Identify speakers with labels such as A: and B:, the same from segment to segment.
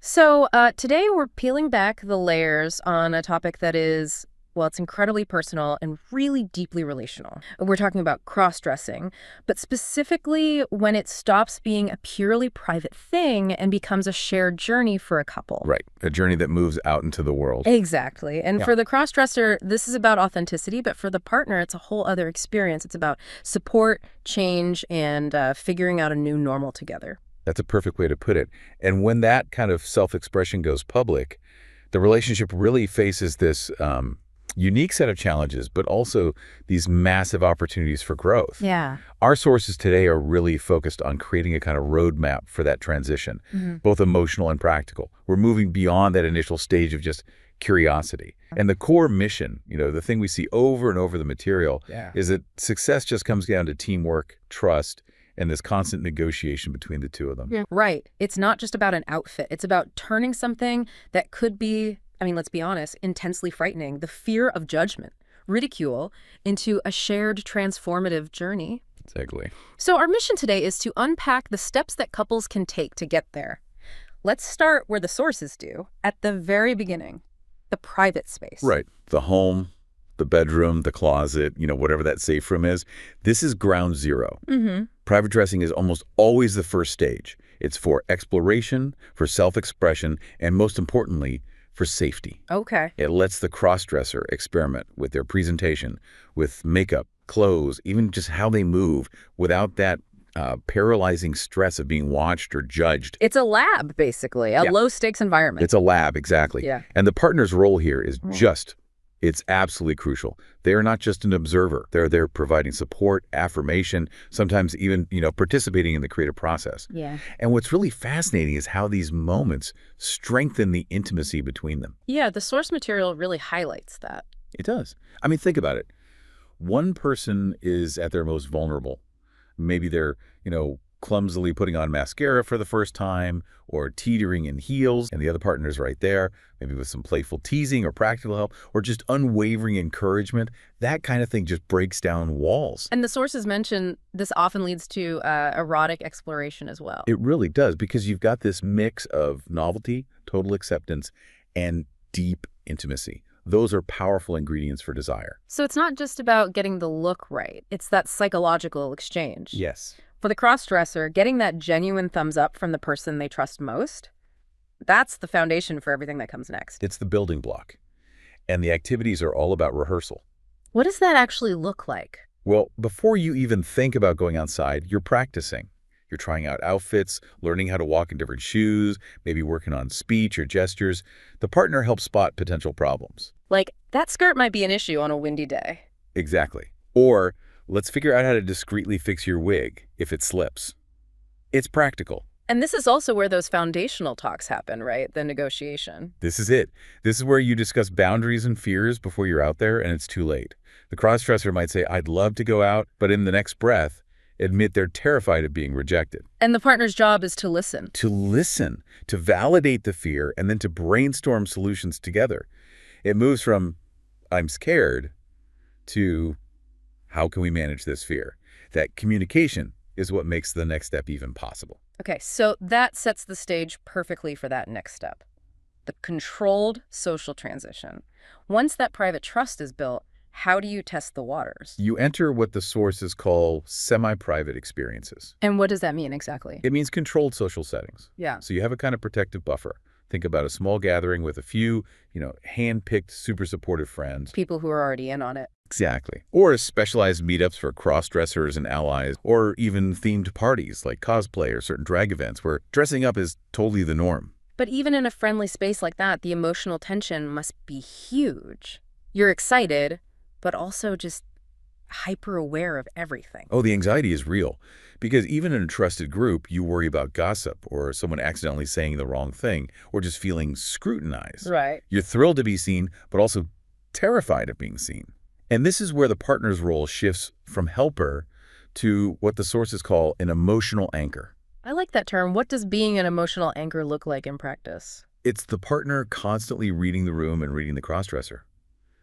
A: Today we're peeling back the layers on a topic that is, well, it's incredibly personal and really deeply relational. We're talking about cross-dressing, but specifically when it stops being a purely private thing and becomes a shared journey for a couple.
B: Right. A journey that moves out into the world.
A: Exactly. And
B: Yeah.
A: for the cross-dresser, this is about authenticity, but for the partner, it's a whole other experience. It's about support, change, and figuring out a new normal together.
B: That's a perfect way to put it. And when that kind of self-expression goes public, the relationship really faces this unique set of challenges, but also these massive opportunities for growth.
A: Yeah.
B: Our sources today are really focused on creating a kind of roadmap for that transition, both emotional and practical. We're moving beyond that initial stage of just curiosity. And the core mission, the thing we see over and over the material, is that success just comes down to teamwork, trust, and this constant negotiation between the two of them.
A: Yeah. Right. It's not just about an outfit. It's about turning something that could be, let's be honest, intensely frightening, the fear of judgment, ridicule, into a shared transformative journey.
B: Exactly.
A: So our mission today is to unpack the steps that couples can take to get there. Let's start where the sources do, at the very beginning, the private space.
B: Right. The home, the bedroom, the closet, whatever that safe room is. This is ground zero. Private dressing is almost always the first stage. It's for exploration, for self-expression, and most importantly, for safety.
A: Okay.
B: It lets the cross-dresser experiment with their presentation, with makeup, clothes, even just how they move without that paralyzing stress of being watched or judged.
A: It's a lab, basically, a low-stakes environment.
B: It's a lab, exactly.
A: Yeah.
B: And the partner's role here is it's absolutely crucial. They are not just an observer. They're providing support, affirmation, sometimes even, participating in the creative process.
A: Yeah.
B: And what's really fascinating is how these moments strengthen the intimacy between them.
A: Yeah, the source material really highlights that.
B: It does. Think about it. One person is at their most vulnerable. Maybe they're, clumsily putting on mascara for the first time or teetering in heels, and the other partner's right there, maybe with some playful teasing or practical help or just unwavering encouragement. That kind of thing just breaks down walls.
A: And the sources mention this often leads to erotic exploration as well.
B: It really does, because you've got this mix of novelty, total acceptance, and deep intimacy. Those are powerful ingredients for desire.
A: So it's not just about getting the look right. It's that psychological exchange.
B: Yes.
A: For the cross-dresser, getting that genuine thumbs up from the person they trust most, that's the foundation for everything that comes next.
B: It's the building block. And the activities are all about rehearsal.
A: What does that actually look like?
B: Well, before you even think about going outside, you're practicing. You're trying out outfits, learning how to walk in different shoes, maybe working on speech or gestures. The partner helps spot potential problems.
A: Like, that skirt might be an issue on a windy day.
B: Exactly. Or, let's figure out how to discreetly fix your wig if it slips. It's practical.
A: And this is also where those foundational talks happen, right? The negotiation.
B: This is it. This is where you discuss boundaries and fears before you're out there and it's too late. The cross-dresser might say, I'd love to go out, but in the next breath, admit they're terrified of being rejected.
A: And the partner's job is to listen.
B: To listen, to validate the fear, and then to brainstorm solutions together. It moves from, I'm scared, to, how can we manage this fear? That communication is what makes the next step even possible.
A: Okay, so that sets the stage perfectly for that next step. The controlled social transition. Once that private trust is built, how do you test the waters?
B: You enter what the sources call semi-private experiences.
A: And what does that mean exactly?
B: It means controlled social settings.
A: Yeah.
B: So you have a kind of protective buffer. Think about a small gathering with a few, hand-picked, super supportive friends.
A: People who are already in on it.
B: Exactly. Or specialized meetups for cross-dressers and allies, or even themed parties like cosplay or certain drag events where dressing up is totally the norm.
A: But even in a friendly space like that, the emotional tension must be huge. You're excited, but also just hyper-aware of everything.
B: Oh, the anxiety is real. Because even in a trusted group, you worry about gossip or someone accidentally saying the wrong thing or just feeling scrutinized.
A: Right.
B: You're thrilled to be seen, but also terrified of being seen. And this is where the partner's role shifts from helper to what the sources call an emotional anchor.
A: I like that term. What does being an emotional anchor look like in practice?
B: It's the partner constantly reading the room and reading the crossdresser.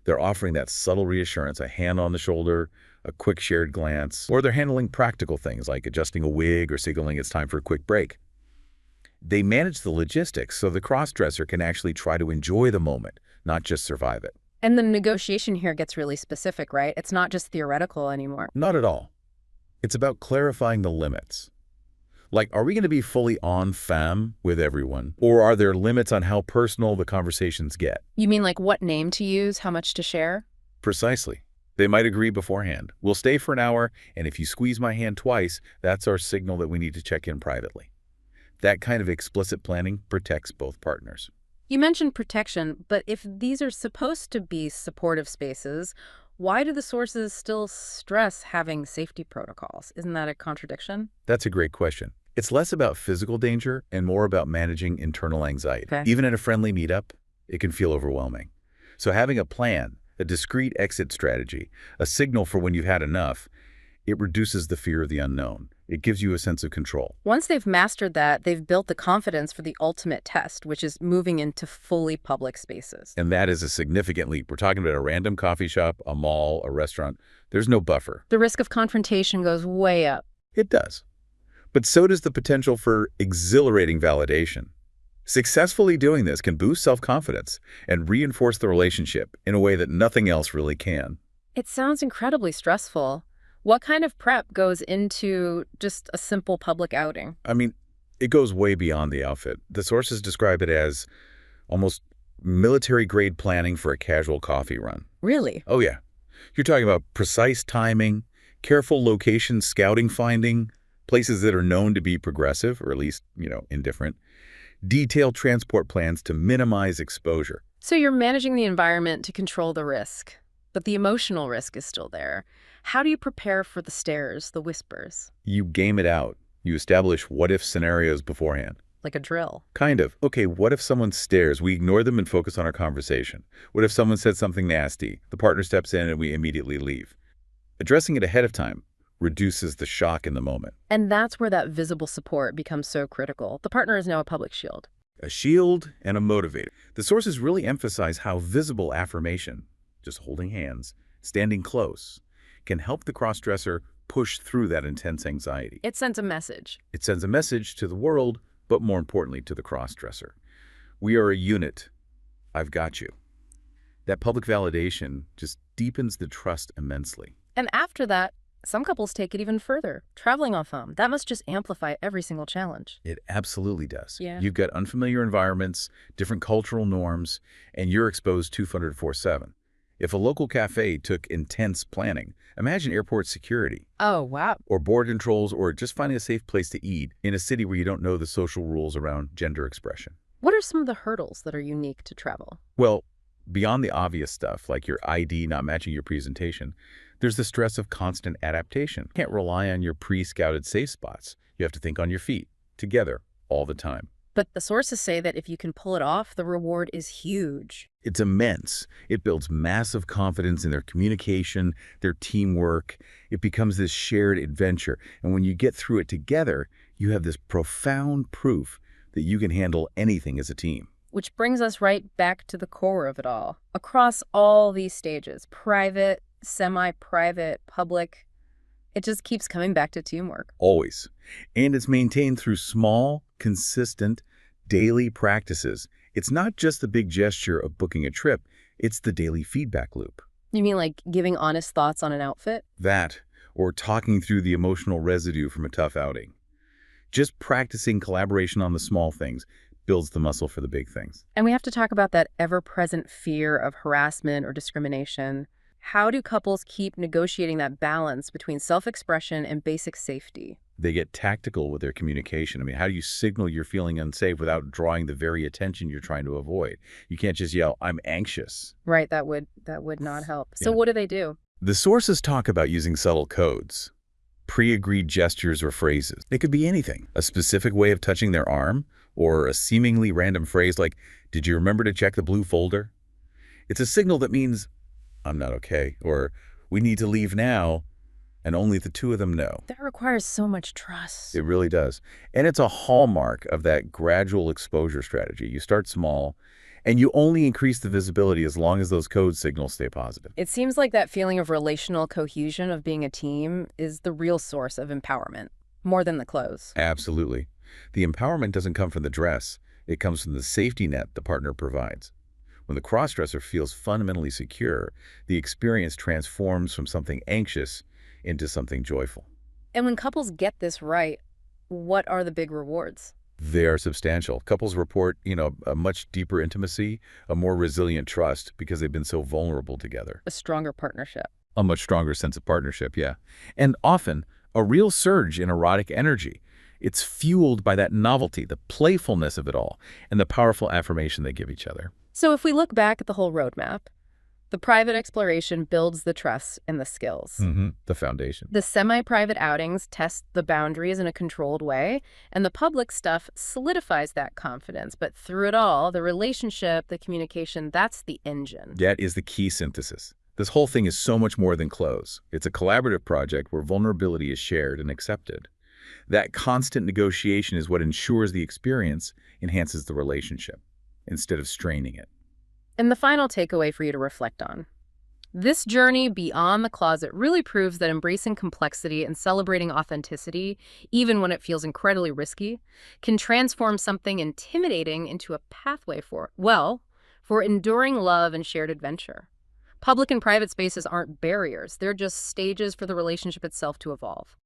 B: They're offering that subtle reassurance, a hand on the shoulder, a quick shared glance, or they're handling practical things like adjusting a wig or signaling it's time for a quick break. They manage the logistics so the crossdresser can actually try to enjoy the moment, not just survive it.
A: And the negotiation here gets really specific, right? It's not just theoretical anymore.
B: Not at all. It's about clarifying the limits. Like, are we going to be fully en femme with everyone? Or are there limits on how personal the conversations get?
A: You mean like what name to use, how much to share?
B: Precisely. They might agree beforehand. We'll stay for an hour, and if you squeeze my hand twice, that's our signal that we need to check in privately. That kind of explicit planning protects both partners.
A: You mentioned protection, but if these are supposed to be supportive spaces, why do the sources still stress having safety protocols? Isn't that a contradiction?
B: That's a great question. It's less about physical danger and more about managing internal anxiety.
A: Okay.
B: Even at a friendly meetup, it can feel overwhelming. So having a plan, a discrete exit strategy, a signal for when you've had enough, it reduces the fear of the unknown. It gives you a sense of control.
A: Once they've mastered that, they've built the confidence for the ultimate test, which is moving into fully public spaces.
B: And that is a significant leap. We're talking about a random coffee shop, a mall, a restaurant. There's no buffer.
A: The risk of confrontation goes way up.
B: It does. But so does the potential for exhilarating validation. Successfully doing this can boost self-confidence and reinforce the relationship in a way that nothing else really can.
A: It sounds incredibly stressful. What kind of prep goes into just a simple public outing?
B: I mean, it goes way beyond the outfit. The sources describe it as almost military-grade planning for a casual coffee run.
A: Really?
B: Oh, yeah. You're talking about precise timing, careful location scouting finding, places that are known to be progressive, or at least, indifferent, detailed transport plans to minimize exposure.
A: So you're managing the environment to control the risk, but the emotional risk is still there. How do you prepare for the stares, the whispers?
B: You game it out. You establish what-if scenarios beforehand.
A: Like a drill.
B: Kind of. Okay, what if someone stares? We ignore them and focus on our conversation. What if someone said something nasty? The partner steps in and we immediately leave. Addressing it ahead of time reduces the shock in the moment.
A: And that's where that visible support becomes so critical. The partner is now a public shield.
B: A shield and a motivator. The sources really emphasize how visible affirmation, just holding hands, standing close, can help the crossdresser push through that intense anxiety.
A: It sends a message.
B: It sends a message to the world, but more importantly to the crossdresser. We are a unit. I've got you. That public validation just deepens the trust immensely.
A: And after that, some couples take it even further. Traveling en femme, that must just amplify every single challenge.
B: It absolutely does.
A: Yeah.
B: You've got unfamiliar environments, different cultural norms, and you're exposed 204/7. If a local cafe took intense planning, imagine airport security.
A: Oh, wow.
B: Or board controls, or just finding a safe place to eat in a city where you don't know the social rules around gender expression.
A: What are some of the hurdles that are unique to travel?
B: Well, beyond the obvious stuff, like your ID not matching your presentation, there's the stress of constant adaptation. You can't rely on your pre-scouted safe spots. You have to think on your feet, together, all the time.
A: But the sources say that if you can pull it off, the reward is huge.
B: It's immense. It builds massive confidence in their communication, their teamwork. It becomes this shared adventure. And when you get through it together, you have this profound proof that you can handle anything as a team.
A: Which brings us right back to the core of it all. Across all these stages, private, semi-private, public, it just keeps coming back to teamwork.
B: Always. And it's maintained through small, consistent, daily practices. It's not just the big gesture of booking a trip, it's the daily feedback loop.
A: You mean like giving honest thoughts on an outfit?
B: That, or talking through the emotional residue from a tough outing. Just practicing collaboration on the small things builds the muscle for the big things.
A: And we have to talk about that ever-present fear of harassment or discrimination. How do couples keep negotiating that balance between self-expression and basic safety?
B: They get tactical with their communication. I mean, how do you signal you're feeling unsafe without drawing the very attention you're trying to avoid? You can't just yell, "I'm anxious."
A: Right, that would not help. So
B: Yeah.
A: what do they do?
B: The sources talk about using subtle codes, pre-agreed gestures or phrases. They could be anything. A specific way of touching their arm, or a seemingly random phrase like, "Did you remember to check the blue folder?" It's a signal that means, "I'm not okay," or "We need to leave now," and only the two of them know.
A: That requires so much trust.
B: It really does. And it's a hallmark of that gradual exposure strategy. You start small, and you only increase the visibility as long as those code signals stay positive.
A: It seems like that feeling of relational cohesion of being a team is the real source of empowerment, more than the clothes.
B: Absolutely. The empowerment doesn't come from the dress. It comes from the safety net the partner provides. When the crossdresser feels fundamentally secure, the experience transforms from something anxious into something joyful.
A: And when couples get this right, what are the big rewards?
B: They are substantial. Couples report, a much deeper intimacy, a more resilient trust because they've been so vulnerable together.
A: A stronger partnership.
B: A much stronger sense of partnership, yeah. And often, a real surge in erotic energy. It's fueled by that novelty, the playfulness of it all, and the powerful affirmation they give each other.
A: So if we look back at the whole roadmap, the private exploration builds the trust and the skills.
B: The foundation.
A: The semi-private outings test the boundaries in a controlled way, and the public stuff solidifies that confidence. But through it all, the relationship, the communication, that's the engine.
B: That is the key synthesis. This whole thing is so much more than clothes. It's a collaborative project where vulnerability is shared and accepted. That constant negotiation is what ensures the experience enhances the relationship instead of straining it.
A: And the final takeaway for you to reflect on. This journey beyond the closet really proves that embracing complexity and celebrating authenticity, even when it feels incredibly risky, can transform something intimidating into a pathway for enduring love and shared adventure. Public and private spaces aren't barriers. They're just stages for the relationship itself to evolve.